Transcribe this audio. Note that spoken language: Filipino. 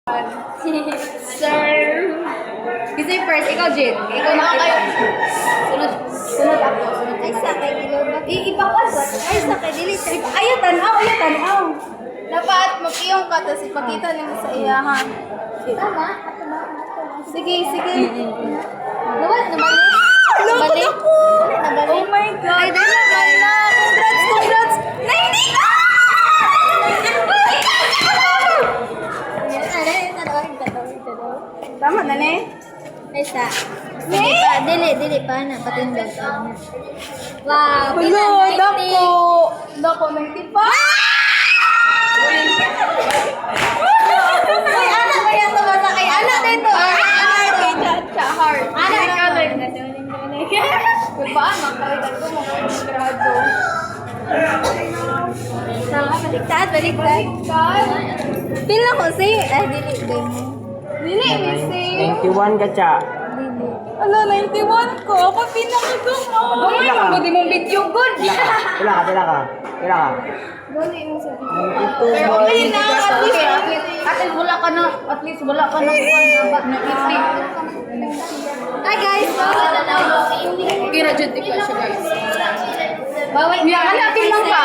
Sir. Kasi first, ikaw, Jin. Ikaw na kayo. Sunod ako. Ay, sakay. Ipapasok. Ay, sakay. Dili siya. Ayaw, tanaw. Dapat mag-iyong ka, tapos ipakita niyo sa iyahan. Tama. Sige, sige. Nabalik. Nabalik ako! Oh my God! Ay, dahil na. Congrats, congrats! Nainig ka! Tama na, ne? Ay, sa. Ne? Dili pa na. Patindog. Wow. Hello, dako! Dako, 95! Ay, anak ko yan tumasa kay anak dito. Ay, kay Chacha Heart. Ano? Kung baan, makalitan ko mga grado. Baliktad. Baliktad. Pila ko si. Ay, dili. Dili, Missy. 91 ka, Cha. Ala, 91 ko. Ako pinakagamo. Gamay mo, buti mong video good. Pila ka. Dali mo sa Ito, Ay, na, at least. At least wala ka na Hi, guys. Kira dyan, di pa siya, guys. Bawal. Hanapin lang ka.